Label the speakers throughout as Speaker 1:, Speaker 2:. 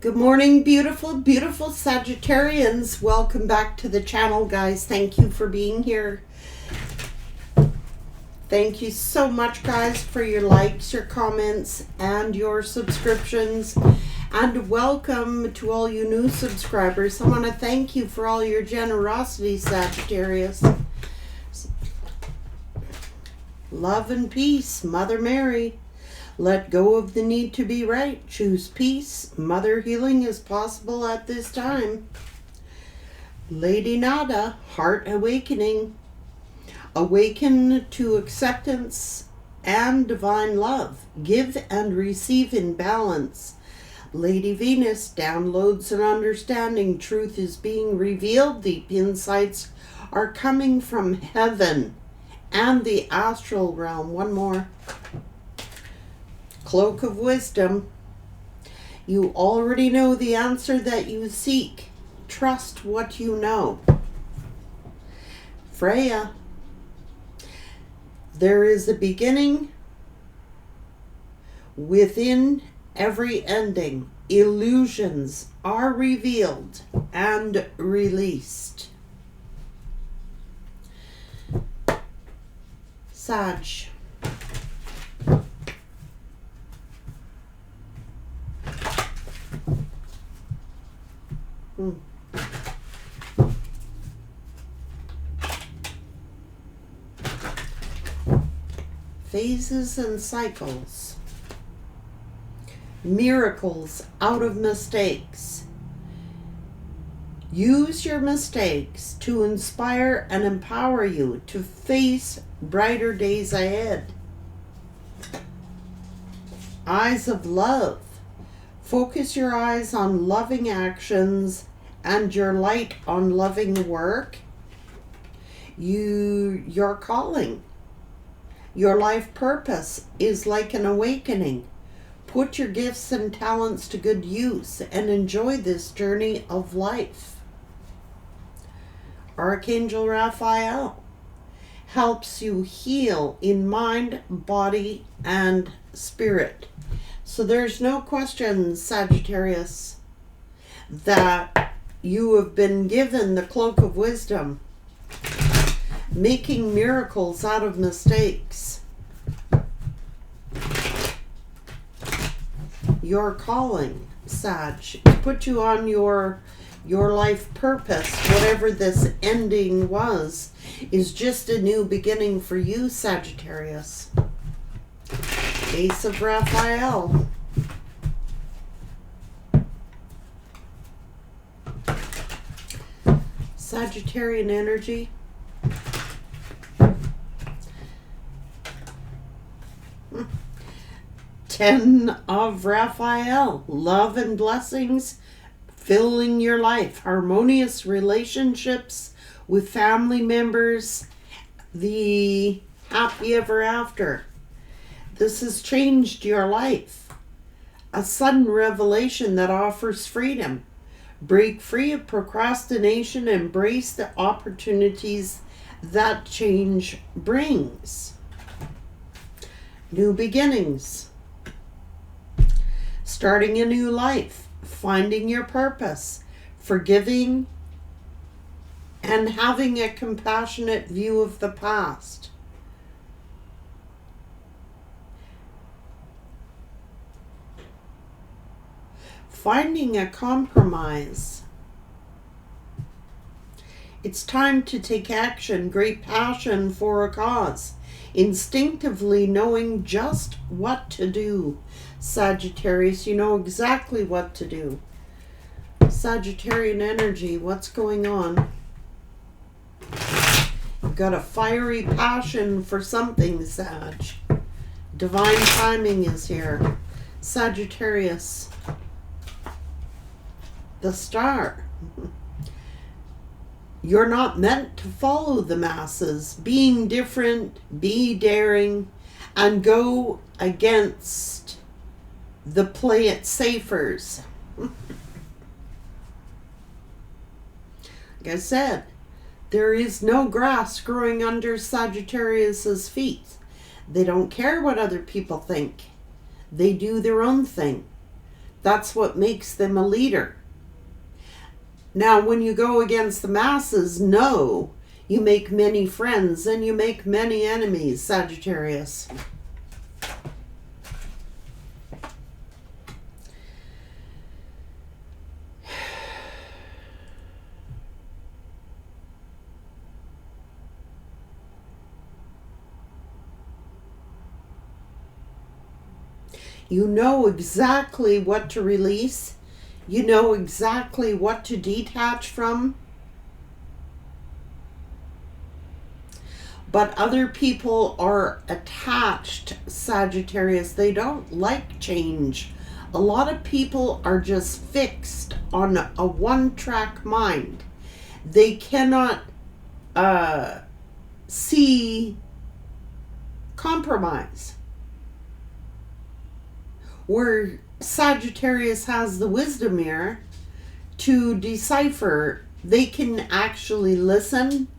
Speaker 1: Good morning, beautiful, beautiful Sagittarians. Welcome back to the channel, guys. Thank you for being here. Thank you so much, guys, for your likes, your comments, and your subscriptions. And welcome to all you new subscribers. I want to thank you for all your generosity, Sagittarius. Love and peace, Mother Mary. Let go of the need to be right. Choose peace. Mother healing is possible at this time. Lady Nada, heart awakening. Awaken to acceptance and divine love. Give and receive in balance. Lady Venus, downloads and understanding. Truth is being revealed. Deep insights are coming from heaven and the astral realm. One more. Cloak of wisdom. You already know the answer that you seek. Trust what you know. Freya. There is a beginning within every ending. Illusions are revealed and released. Sag. Phases and cycles. Miracles out of mistakes. Use your mistakes to inspire and empower you to face brighter days ahead. Eyes of love. Focus your eyes on loving actions and your light on loving work. Your calling. Your life purpose is like an awakening. Put your gifts and talents to good use and enjoy this journey of life. Archangel Raphael helps you heal in mind, body, and spirit. So there's no question, Sagittarius, that you have been given the cloak of wisdom, making miracles out of mistakes. Your calling, Sag, put you on your life purpose. Whatever this ending was is just a new beginning for you, Sagittarius. Ace of Raphael. Sagittarian energy. Ten of Raphael. Love and blessings filling your life. Harmonious relationships with family members. The happy ever after. This has changed your life. A sudden revelation that offers freedom. Break free of procrastination. Embrace the opportunities that change brings. New beginnings. Starting a new life. Finding your purpose. Forgiving and having a compassionate view of the past. Finding a compromise. It's time to take action, great passion for a cause. Instinctively knowing just what to do. Sagittarius, you know exactly what to do. Sagittarian energy, what's going on? You've got a fiery passion for something, Sag. Divine timing is here. Sagittarius. The star. You're not meant to follow the masses. Being different, be daring, and go against the play it safers. Like I said, there is no grass growing under Sagittarius's feet. They don't care what other people think. They do their own thing. That's what makes them a leader. Now, when you go against the masses, no, you make many friends and you make many enemies, Sagittarius. You know exactly what to release. You know exactly what to detach from. But other people are attached, Sagittarius. They don't like change. A lot of people are just fixed on a one-track mind. They cannot see compromise. Where Sagittarius has the wisdom here to decipher, they can actually listen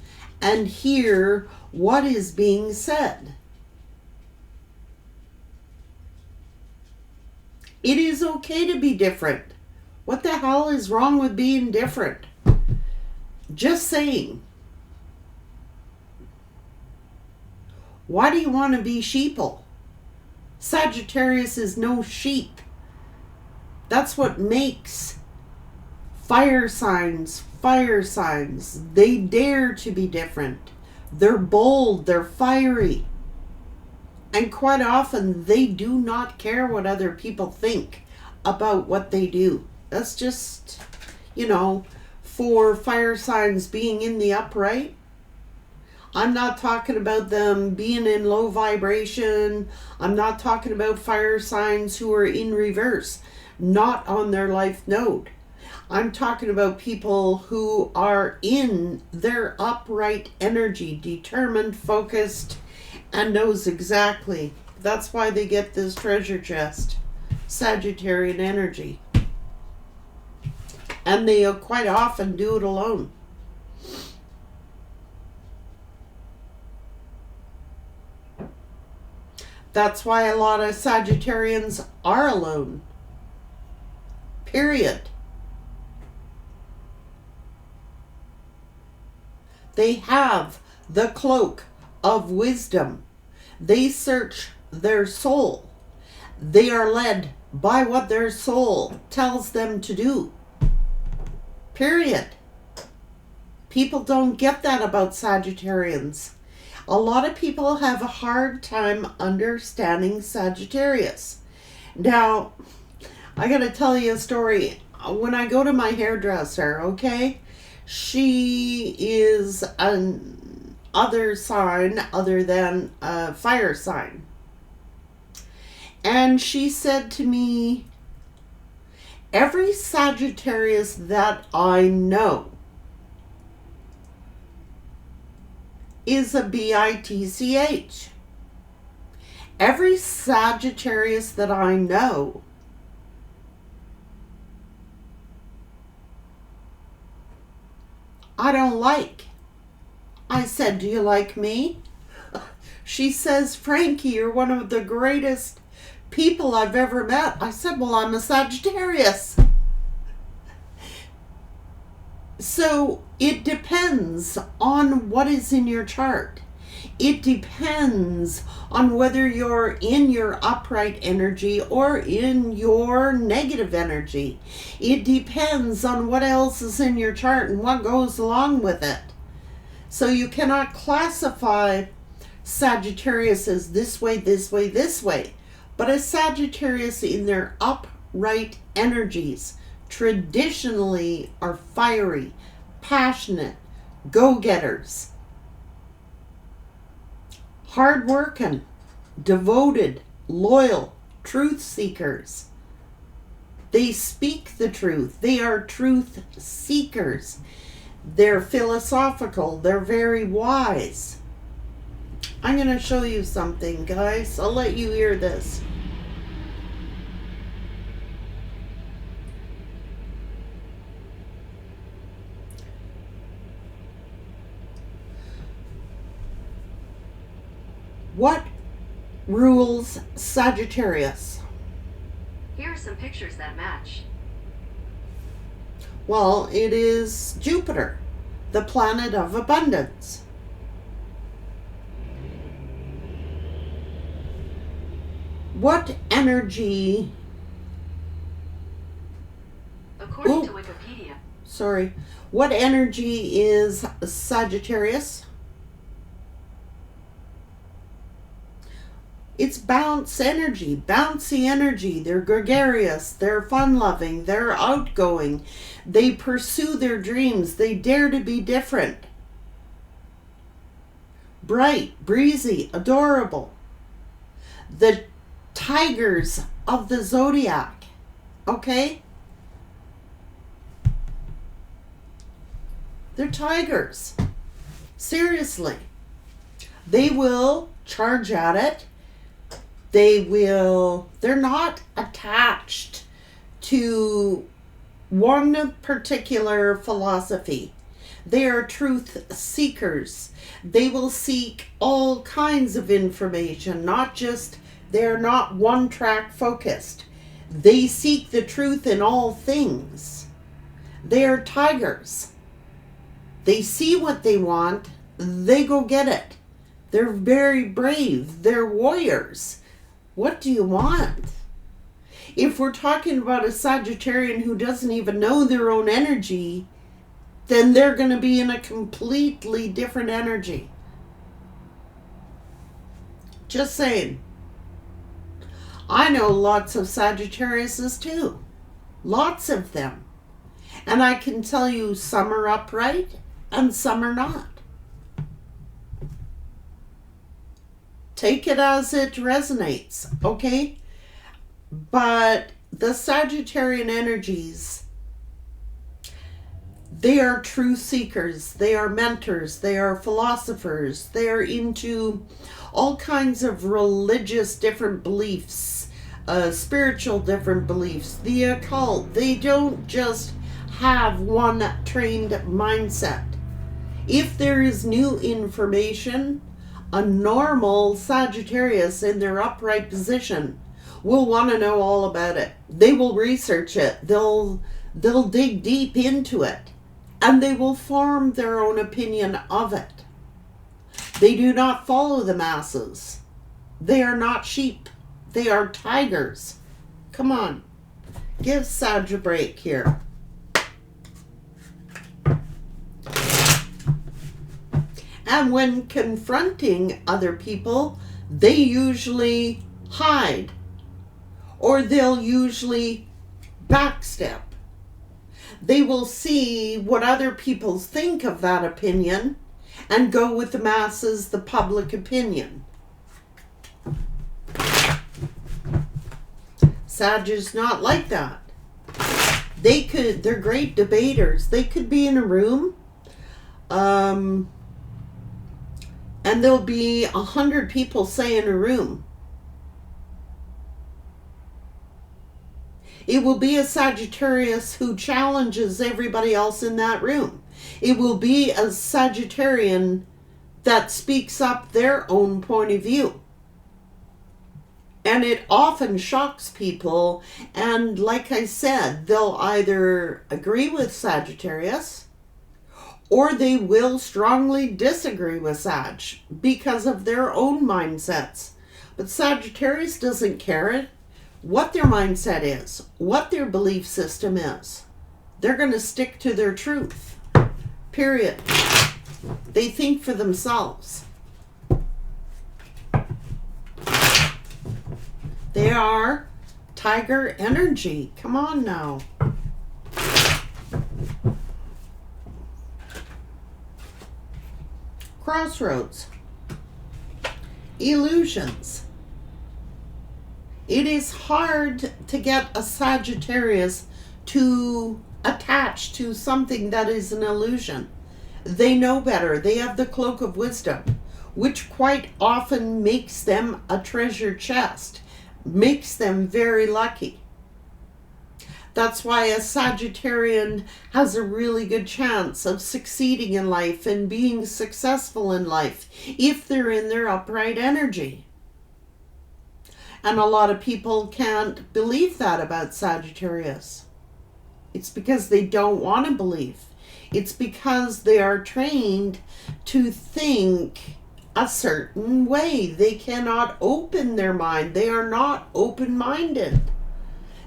Speaker 1: and hear what is being said. It is okay to be different. What the hell is wrong with being different? Just saying. Why do you want to be sheeple? Sagittarius is no sheep. That's what makes fire signs fire signs. They dare to be different. They're bold, they're fiery. And quite often they do not care what other people think about what they do. That's just, for fire signs being in the upright. I'm not talking about them being in low vibration. I'm not talking about fire signs who are in reverse, not on their life node. I'm talking about people who are in their upright energy, determined, focused, and knows exactly. That's why they get this treasure chest, Sagittarian energy. And they quite often do it alone. That's why a lot of Sagittarians are alone. Period. They have the cloak of wisdom. They search their soul. They are led by what their soul tells them to do. Period. People don't get that about Sagittarians. A lot of people have a hard time understanding Sagittarius. Now, I gotta tell you a story. When I go to my hairdresser, okay, she is an other sign other than a fire sign. And she said to me, every Sagittarius that I know is a bitch. Every Sagittarius that I know I don't like. I said, do you like me? She says, Frankie, you're one of the greatest people I've ever met. I said, well, I'm a Sagittarius. So it depends on what is in your chart. It depends on whether you're in your upright energy or in your negative energy. It depends on what else is in your chart and what goes along with it. So you cannot classify Sagittarius as this way, this way, this way. But a Sagittarius in their upright energies traditionally are fiery, passionate, go-getters, hard-working, devoted, loyal, truth seekers. They speak the truth. They are truth seekers. They're philosophical. They're very wise. I'm going to show you something, guys. I'll let you hear this. What rules Sagittarius?
Speaker 2: Here's some pictures that match.
Speaker 1: Well, it is Jupiter, the planet of abundance. What energy...
Speaker 2: According to Wikipedia.
Speaker 1: Sorry. What energy is Sagittarius? It's bouncy energy. They're gregarious, they're fun-loving, they're outgoing. They pursue their dreams. They dare to be different. Bright, breezy, adorable. The tigers of the zodiac. Okay? They're tigers. Seriously. They will charge at it. They're not attached to one particular philosophy. They are truth seekers. They will seek all kinds of information, they're not one track focused. They seek the truth in all things. They are tigers. They see what they want, they go get it. They're very brave. They're warriors. What do you want? If we're talking about a Sagittarian who doesn't even know their own energy, then they're going to be in a completely different energy. Just saying. I know lots of Sagittariuses too. Lots of them. And I can tell you some are upright and some are not. Take it as it resonates, okay? But the Sagittarian energies, they are truth seekers, they are mentors, they are philosophers, they are into all kinds of religious different beliefs, spiritual different beliefs, the occult. They don't just have one trained mindset. If there is new information, a normal Sagittarius in their upright position will want to know all about it. They will research it. They'll dig deep into it. And they will form their own opinion of it. They do not follow the masses. They are not sheep. They are tigers. Come on. Give Sag a break here. And when confronting other people, they usually hide. Or they'll usually backstep. They will see what other people think of that opinion and go with the masses, the public opinion. Sag is not like that. They're great debaters. They could be in a room, and there'll be 100 people, say, in a room. It will be a Sagittarius who challenges everybody else in that room. It will be a Sagittarian that speaks up their own point of view. And it often shocks people. And like I said, they'll either agree with Sagittarius or they will strongly disagree with Sag because of their own mindsets. But Sagittarius doesn't care what their mindset is, what their belief system is. They're going to stick to their truth. Period. They think for themselves. They are tiger energy. Come on now. Crossroads. Illusions. It is hard to get a Sagittarius to attach to something that is an illusion. They know better. They have the cloak of wisdom, which quite often makes them a treasure chest, makes them very lucky. That's why a Sagittarian has a really good chance of succeeding in life and being successful in life if they're in their upright energy. And a lot of people can't believe that about Sagittarius. It's because they don't want to believe. It's because they are trained to think a certain way. They cannot open their mind. They are not open-minded.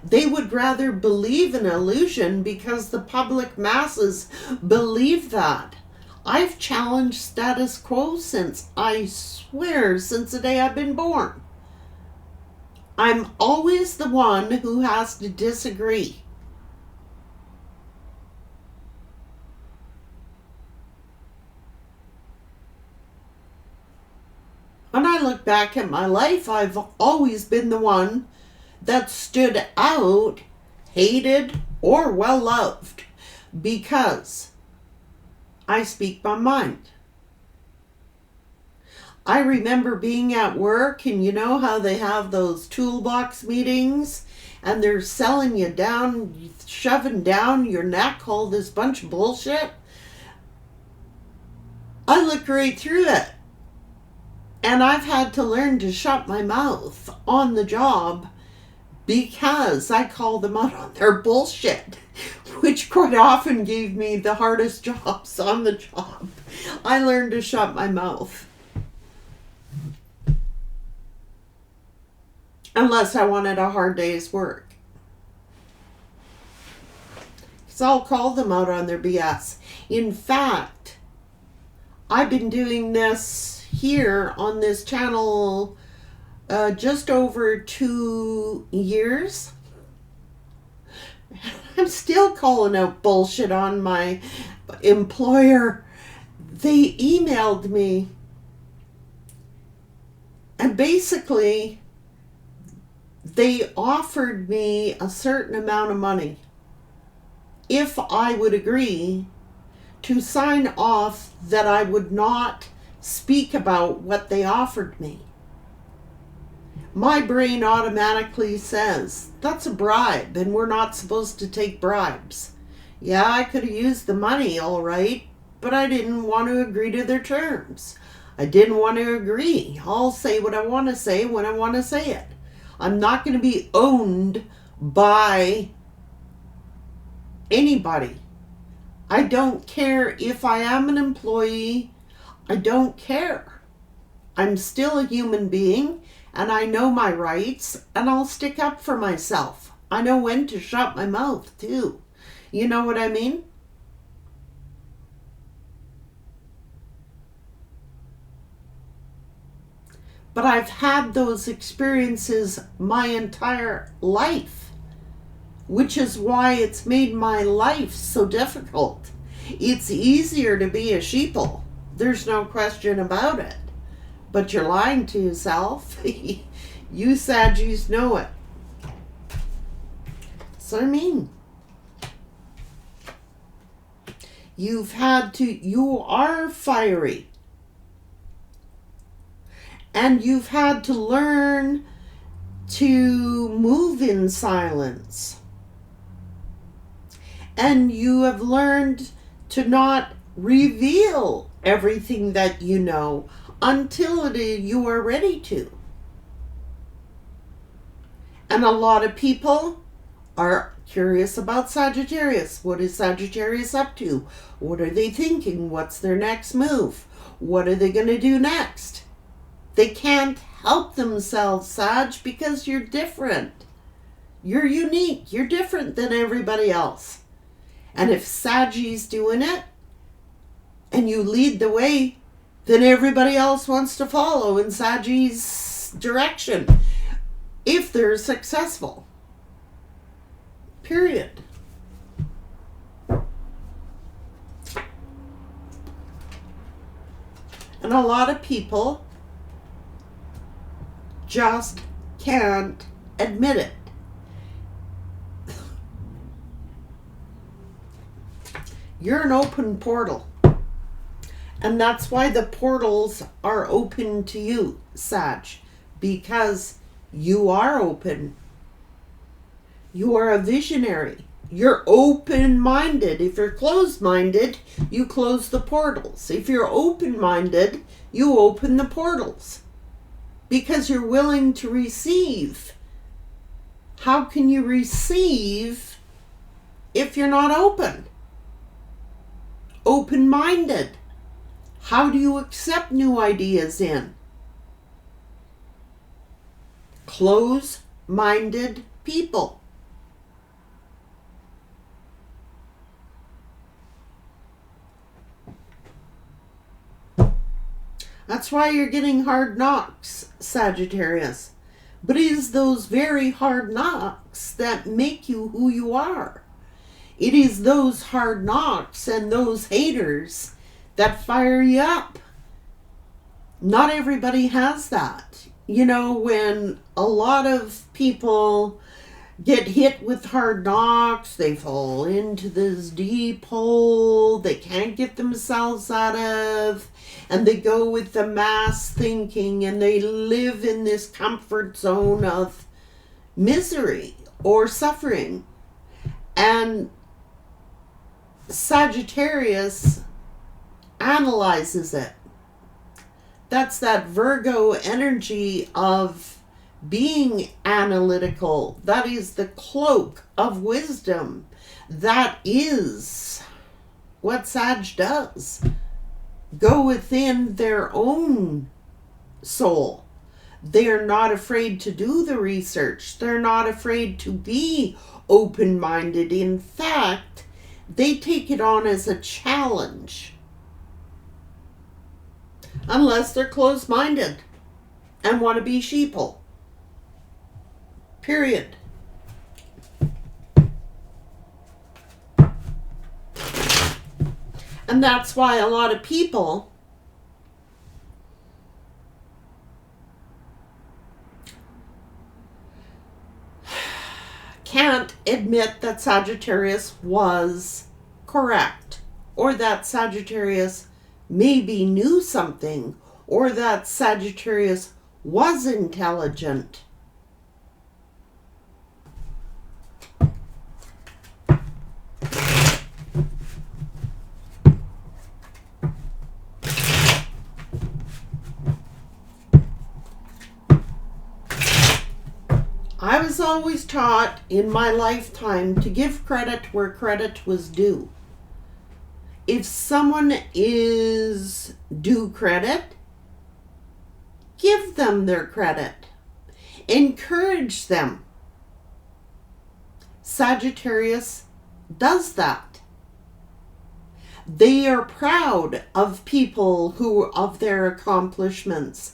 Speaker 1: They would rather believe an illusion because the public masses believe that. I've challenged status quo since the day I've been born. I'm always the one who has to disagree. When I look back at my life, I've always been the one that stood out, hated, or well loved, because I speak my mind. I remember being at work, and you know how they have those toolbox meetings, and they're selling you down, shoving down your neck all this bunch of bullshit? I looked right through it. And I've had to learn to shut my mouth on the job because I call them out on their bullshit, which quite often gave me the hardest jobs on the job. I learned to shut my mouth. Unless I wanted a hard day's work. Because I'll call them out on their BS. In fact, I've been doing this here on this channel just over 2 years. I'm still calling out bullshit on my employer. They emailed me, and basically they offered me a certain amount of money if I would agree to sign off that I would not speak about what they offered me. My brain automatically says, that's a bribe, and we're not supposed to take bribes. Yeah, I could have used the money, all right, but I didn't want to agree to their terms. I didn't want to agree. I'll say what I want to say when I want to say it. I'm not going to be owned by anybody. I don't care if I am an employee. I don't care. I'm still a human being, and I know my rights, and I'll stick up for myself. I know when to shut my mouth, too. You know what I mean? But I've had those experiences my entire life, which is why it's made my life so difficult. It's easier to be a sheeple. There's no question about it. But you're lying to yourself. You Saggies know it. That's what I mean. You are fiery. And you've had to learn to move in silence. And you have learned to not reveal everything that you know until you are ready to. And a lot of people are curious about Sagittarius. What is Sagittarius up to? What are they thinking? What's their next move? What are they going to do next? They can't help themselves, Sag, because you're different. You're unique. You're different than everybody else. And if Saggie's doing it, and you lead the way, then everybody else wants to follow in Saggie's direction, if they're successful. Period. And a lot of people just can't admit it. You're an open portal. And that's why the portals are open to you, Sag. Because you are open. You are a visionary. You're open-minded. If you're closed-minded, you close the portals. If you're open-minded, you open the portals. because you're willing to receive. How can you receive if you're not open? Open-minded. How do you accept new ideas in? Close-minded people. That's why you're getting hard knocks, Sagittarius. But it is those very hard knocks that make you who you are. It is those hard knocks and those haters that fire you up. Not everybody has that. You know, when a lot of people get hit with hard knocks, they fall into this deep hole they can't get themselves out of, and they go with the mass thinking, and they live in this comfort zone of misery or suffering. And Sagittarius analyzes it. That's that Virgo energy of being analytical. That is the cloak of wisdom. That is what Sag does. Go within their own soul. They're not afraid to do the research. They're not afraid to be open-minded. In fact, they take it on as a challenge. Unless they're closed-minded and want to be sheeple. Period. And that's why a lot of people can't admit that Sagittarius was correct, or that Sagittarius maybe knew something, or that Sagittarius was intelligent. I was always taught in my lifetime to give credit where credit was due. If someone is due credit, give them their credit. Encourage them. Sagittarius does that. They are proud of people of their accomplishments.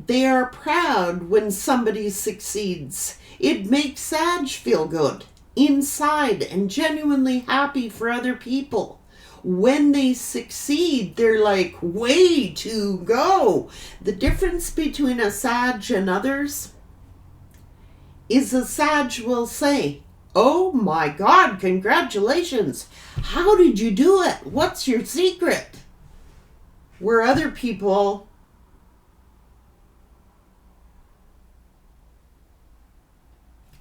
Speaker 1: They are proud when somebody succeeds. It makes Sag feel good inside and genuinely happy for other people. When they succeed, they're like, way to go. The difference between a Sag and others is a Sag will say, oh my God, congratulations. How did you do it? What's your secret? Where other people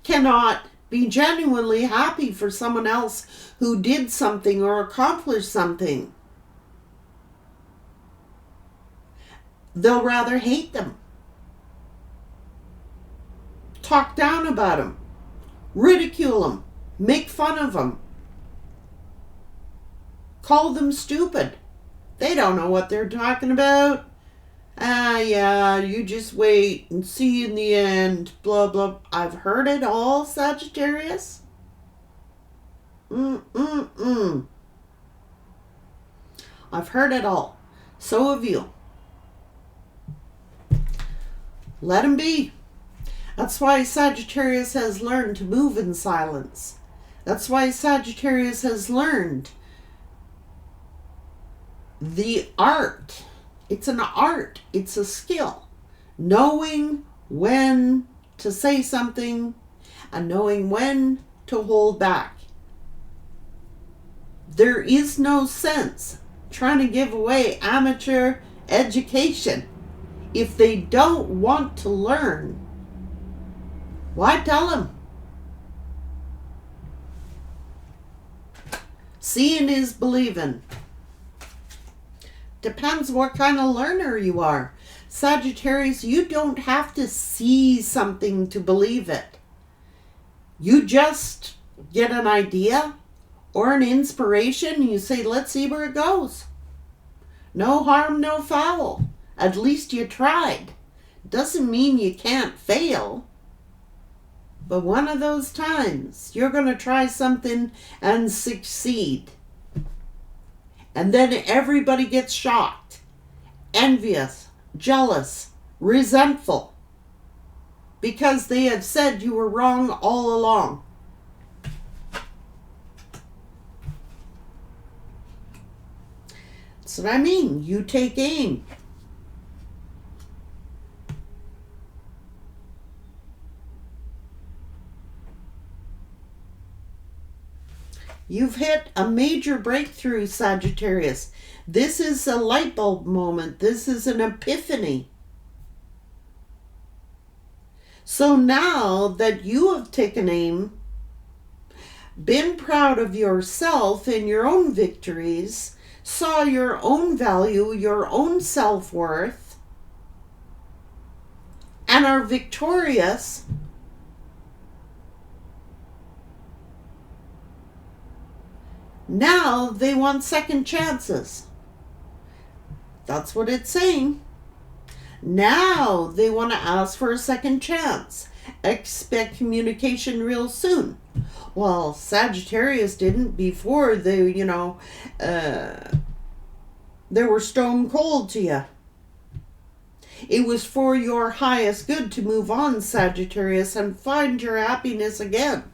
Speaker 1: cannot be genuinely happy for someone else who did something or accomplished something. They'll rather hate them, talk down about them, ridicule them, make fun of them, call them stupid. They don't know what they're talking about. Yeah, you just wait and see in the end, blah, blah. I've heard it all, Sagittarius. I've heard it all. So have you. Let them be. That's why Sagittarius has learned to move in silence. That's why Sagittarius has learned the art. It's an art. It's a skill. Knowing when to say something and knowing when to hold back. There is no sense trying to give away amateur education. If they don't want to learn, why tell them? Seeing is believing. Depends what kind of learner you are. Sagittarius, you don't have to see something to believe it. You just get an idea or an inspiration, you say, let's see where it goes. No harm, no foul. At least you tried. Doesn't mean you can't fail. But one of those times, you're going to try something and succeed. And then everybody gets shocked, envious, jealous, resentful, because they have said you were wrong all along. That's what I mean. You take aim. You've hit a major breakthrough, Sagittarius. This is a light bulb moment. This is an epiphany. So now that you have taken aim, been proud of yourself and your own victories, saw your own value, your own self-worth, and are victorious, now they want second chances. That's what it's saying. Now they want to ask for a second chance. Expect communication real soon. Well, Sagittarius didn't before they, they were stone cold to you. It was for your highest good to move on, Sagittarius, and find your happiness again.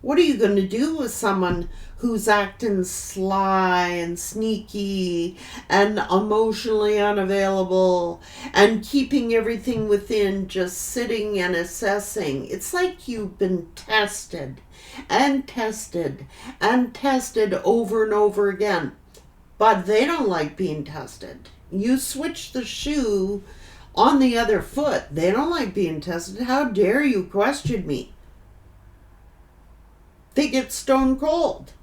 Speaker 1: What are you going to do with someone who's acting sly and sneaky and emotionally unavailable and keeping everything within, just sitting and assessing? It's like you've been tested and tested and tested over and over again. But they don't like being tested. You switch the shoe on the other foot. They don't like being tested. How dare you question me? They get stone cold.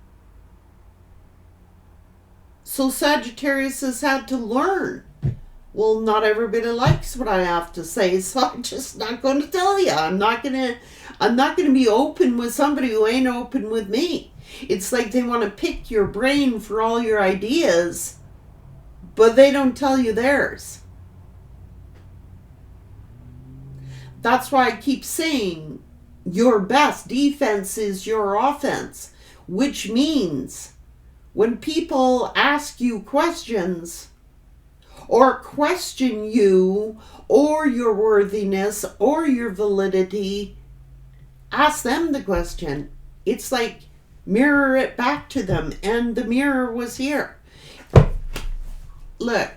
Speaker 1: So Sagittarius has had to learn. Well, not everybody likes what I have to say, so I'm just not going to tell you. I'm not going to be open with somebody who ain't open with me. It's like they want to pick your brain for all your ideas, but they don't tell you theirs. That's why I keep saying your best defense is your offense, which means when people ask you questions or question you or your worthiness or your validity, ask them the question. It's like mirror it back to them, and the mirror was here. Look.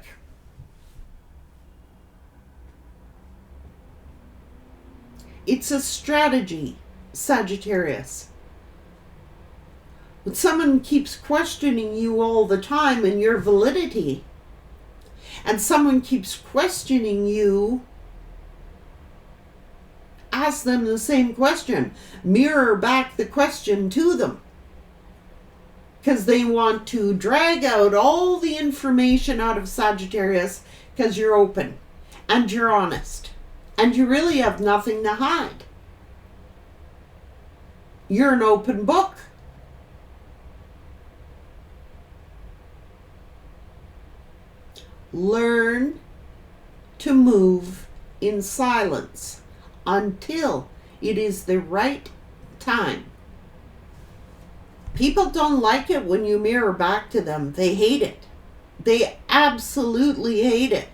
Speaker 1: It's a strategy, Sagittarius. When someone keeps questioning you all the time and your validity, and someone keeps questioning you, ask them the same question. Mirror back the question to them. Because they want to drag out all the information out of Sagittarius because you're open and you're honest. And you really have nothing to hide. You're an open book. Learn to move in silence until it is the right time. People don't like it when you mirror back to them. They hate it. They absolutely hate it.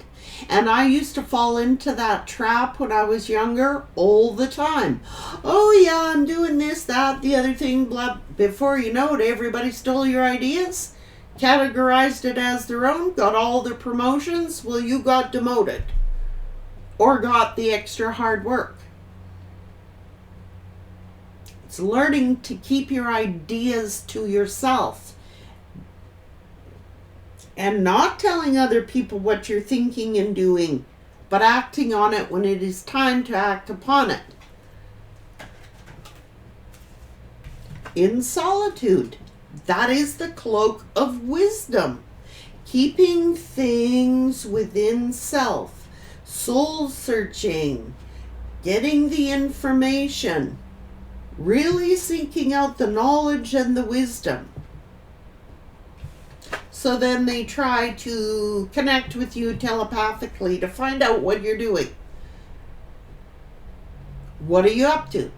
Speaker 1: And I used to fall into that trap when I was younger all the time. Oh yeah, I'm doing this, that, the other thing, blah. Before you know it, everybody stole your ideas, categorized it as their own, got all the promotions. Well, you got demoted or got the extra hard work. It's learning to keep your ideas to yourself and not telling other people what you're thinking and doing, but acting on it when it is time to act upon it. In solitude. That is the cloak of wisdom. Keeping things within self. soul searching, getting the information, really seeking out the knowledge and the wisdom. So then they try to connect with you telepathically to find out what you're doing. What are you up to?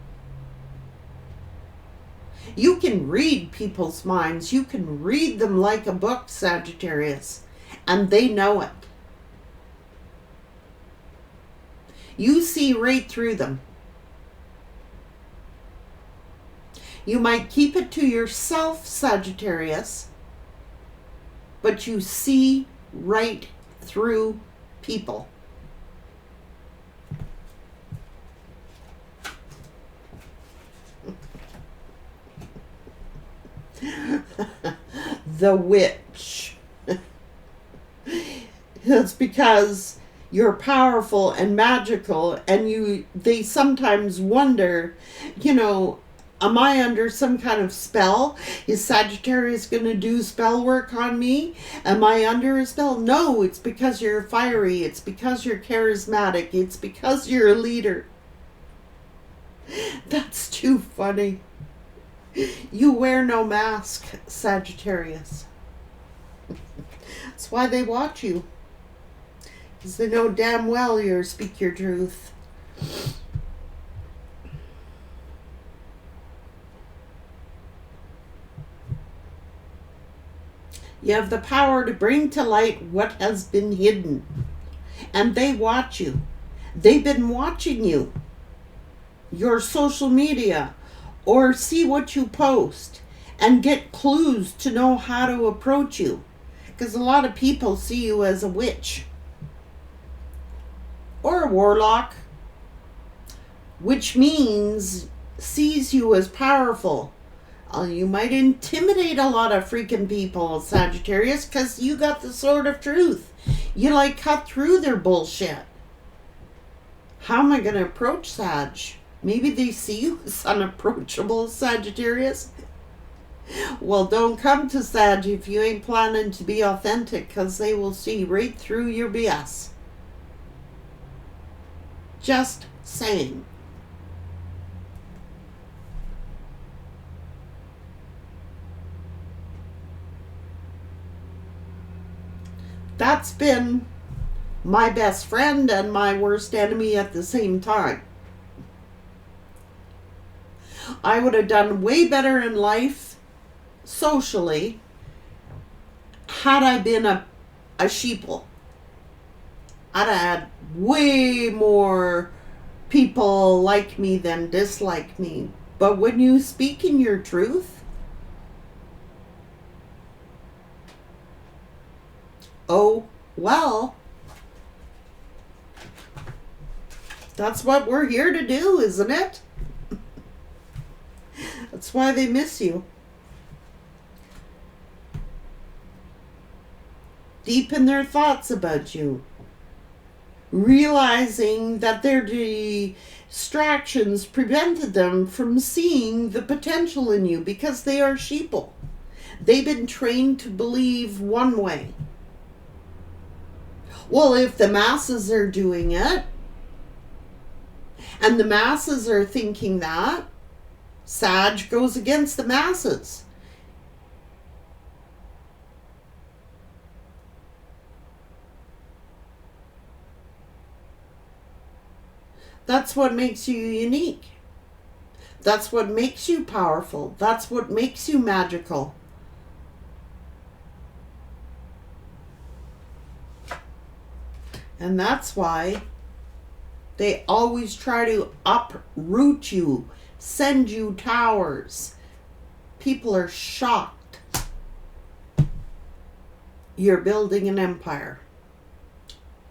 Speaker 1: You can read people's minds. You can read them like a book, Sagittarius, and they know it. You see right through them. You might keep it to yourself, Sagittarius, but you see right through people. The witch. It's because you're powerful and magical, and they sometimes wonder, am I under some kind of spell? Is Sagittarius going to do spell work on me? Am I under a spell? No, it's because you're fiery. It's because you're charismatic. It's because you're a leader. That's too funny. You wear no mask, Sagittarius. That's why they watch you. Because they know damn well you speak your truth. You have the power to bring to light what has been hidden. And they watch you. They've been watching you. Your social media. Or see what you post. And get clues to know how to approach you. Because a lot of people see you as a witch. Or a warlock. Which means sees you as powerful. You might intimidate a lot of freaking people, Sagittarius, because you got the sword of truth. You cut through their bullshit. How am I going to approach Sag? Maybe they see you as unapproachable, Sagittarius. Well, don't come to Sag if you ain't planning to be authentic, because they will see right through your BS. Just saying. That's been my best friend and my worst enemy at the same time. I would have done way better in life, socially, had I been a sheeple. I'd have had way more people like me than dislike me. But when you speak in your truth, oh, well, that's what we're here to do, isn't it? That's why they miss you. Deep in their thoughts about you. Realizing that their distractions prevented them from seeing the potential in you because they are sheeple. They've been trained to believe one way. Well, if the masses are doing it, and the masses are thinking that, Sag goes against the masses. That's what makes you unique. That's what makes you powerful. That's what makes you magical. And that's why they always try to uproot you, send you towers. People are shocked. You're building an empire.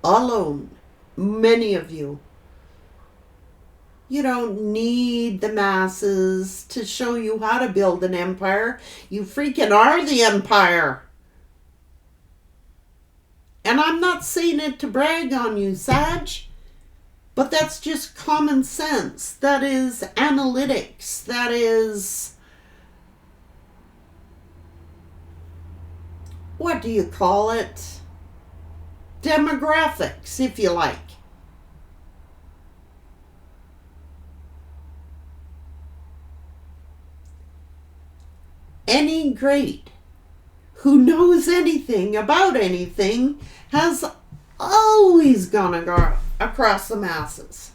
Speaker 1: Alone. Many of you. You don't need the masses to show you how to build an empire. You freaking are the empire. And I'm not saying it to brag on you, Sag, but that's just common sense. That is analytics. That is, what do you call it? Demographics, if you like. any great who knows anything about anything has always gone across the masses.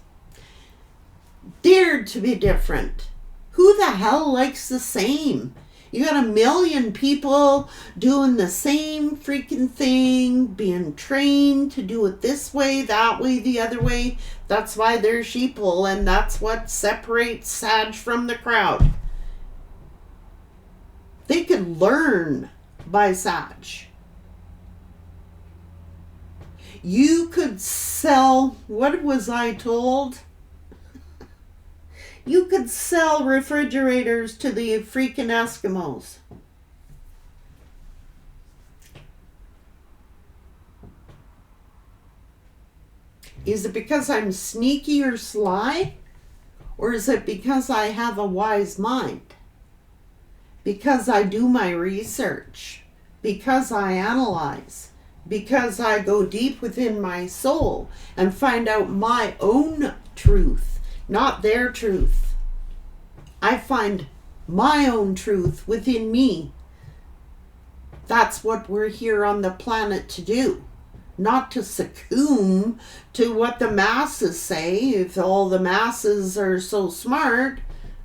Speaker 1: Dared to be different. Who the hell likes the same? You got a million people doing the same freaking thing, being trained to do it this way, that way, the other way. That's why they're sheeple, and that's what separates Sag from the crowd. They could learn by Sag. You could sell, what was I told? You could sell refrigerators to the freaking Eskimos. Is it because I'm sneaky or sly? Or is it because I have a wise mind? Because I do my research? Because I analyze? Because I go deep within my soul and find out my own truth? Not their truth. I find my own truth within me. That's what we're here on the planet to do. Not to succumb to what the masses say. If all the masses are so smart,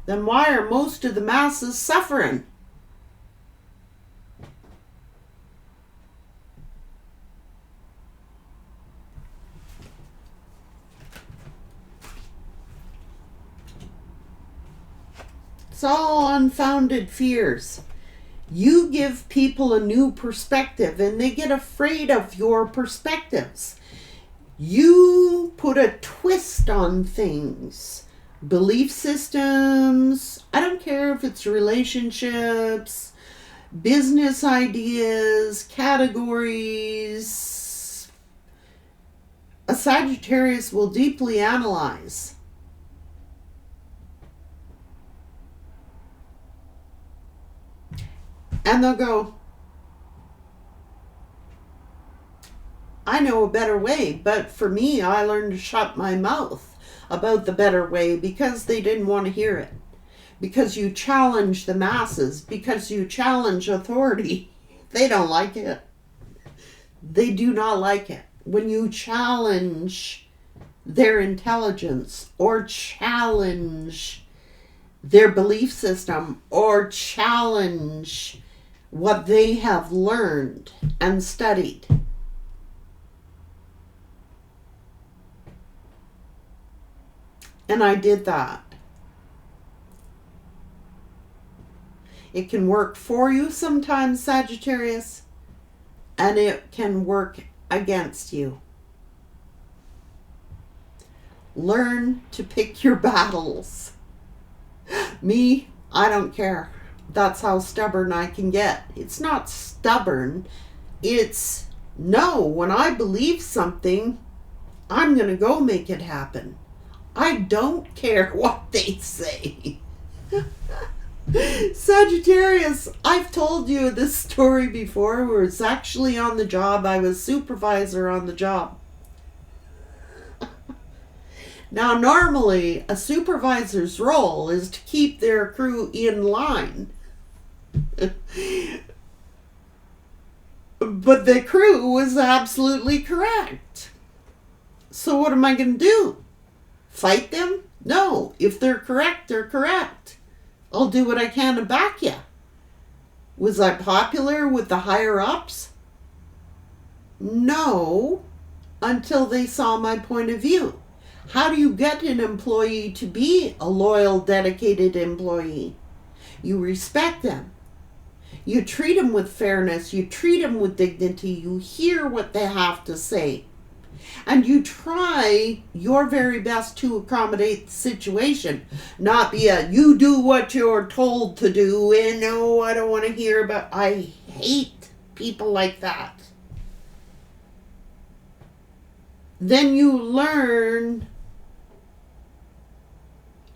Speaker 1: then why are most of the masses suffering? It's all unfounded fears. You give people a new perspective and they get afraid of your perspectives. You put a twist on things. Belief systems, I don't care if it's relationships, business ideas, categories. A Sagittarius will deeply analyze. And they'll go, I know a better way, but for me, I learned to shut my mouth about the better way because they didn't want to hear it. Because you challenge the masses, because you challenge authority. They don't like it. They do not like it. When you challenge their intelligence or challenge their belief system or challenge what they have learned and studied. And I did that. It can work for you sometimes, Sagittarius, and it can work against you. Learn to pick your battles. Me, I don't care. That's how stubborn I can get. It's not stubborn. It's no, when I believe something, I'm going to go make it happen. I don't care what they say. Sagittarius, I've told you this story before where it's actually on the job. I was supervisor on the job. Now, normally, a supervisor's role is to keep their crew in line. But the crew was absolutely correct. So what am I going to do? Fight them? No. If they're correct, they're correct. I'll do what I can to back you. Was I popular with the higher-ups? No, until they saw my point of view. How do you get an employee to be a loyal, dedicated employee? You respect them. You treat them with fairness. You treat them with dignity. You hear what they have to say. And you try your very best to accommodate the situation. Not be a, you do what you're told to do, and no, I don't want to hear about. I hate people like that. Then you learn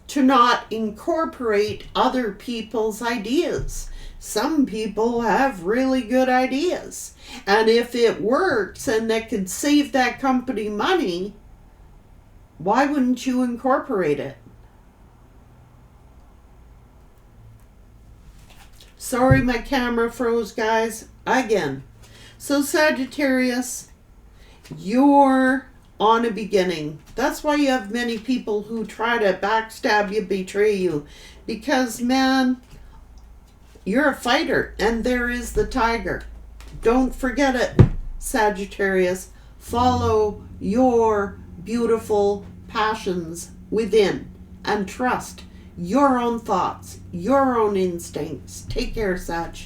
Speaker 1: to not incorporate other people's ideas. Some people have really good ideas. And if it works and that could save that company money, why wouldn't you incorporate it? Sorry my camera froze, guys. Again. So Sagittarius, you're on a beginning. That's why you have many people who try to backstab you, betray you. Because, man, you're a fighter, and there is the tiger. Don't forget it, Sagittarius. Follow your beautiful passions within and trust your own thoughts, your own instincts. Take care, Sag.